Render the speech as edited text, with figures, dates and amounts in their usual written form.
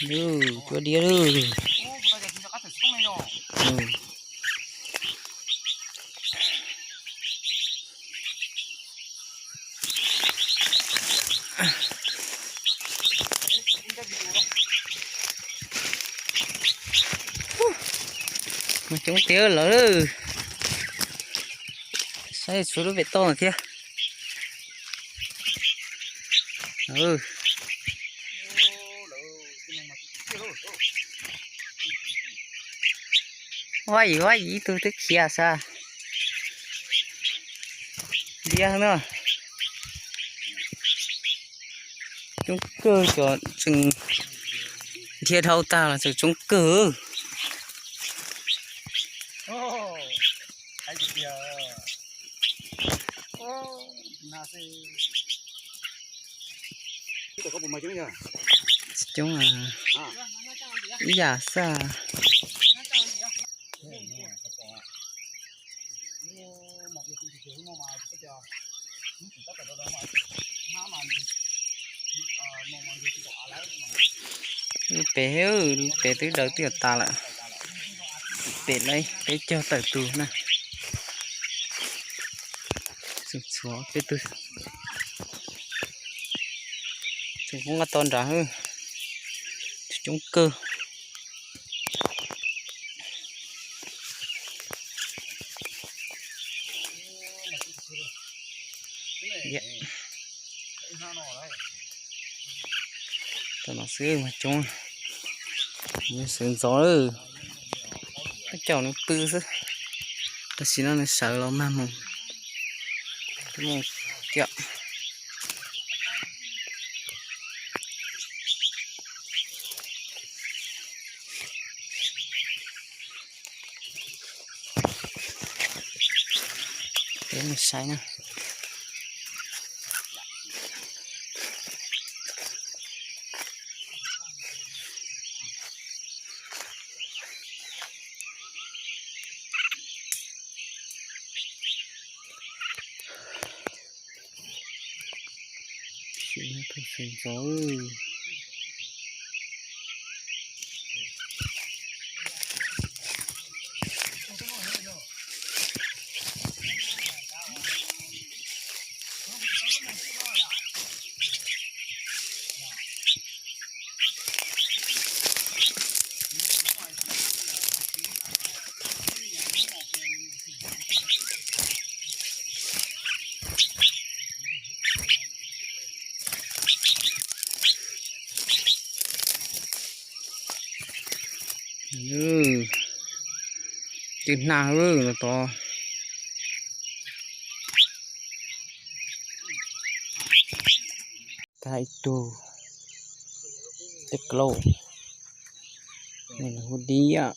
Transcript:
Chúa đĩa rồi. Mà chúng tiêu lỡ rồi. Sao số nó bị to rồi kia. Quá gì tôi thích kia sao? Đi ăn nữa. Chúng cơ cho chừng thiệt hậu ta là chúng cơ. Chúng là giả sa bé từ đầu tiên ta lại bé lấy bé cho tới tù nè xuống bé từ chúng cũng là toàn ra hơn chúng cơ yeah. Tao nó xưa mà chúng như sườn gió rồi cái chậu nó tư chứ ta xin nó sợ lắm mà mùng cái mùng kẹo cái mình say nè nó thật sườn gió ơi. Chừng nào rồi là to cái tù tích lâu này là hút đi ạ.